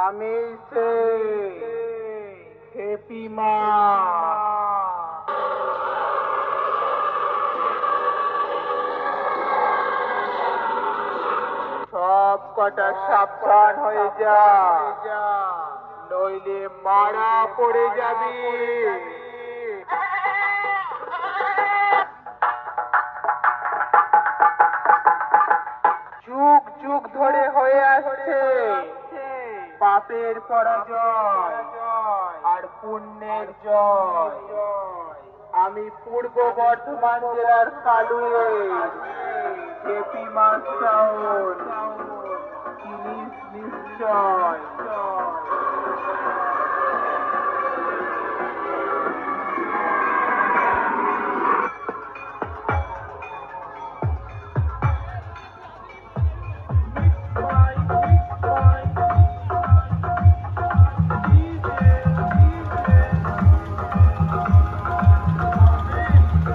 আমি সে হ্যাপি মা। সব কটা সাবধান হয়ে যা, নইলে মারা পড়ে যাবি। যুগ যুগ ধরে হয়ে আসছে পাপের পরাজয় আর পুণ্যের জয়। আমি পূর্ব বর্ধমান জেলার কালুয়ে হ্যাপি মা সাউন্ড, চিনিস নিশ্চয়।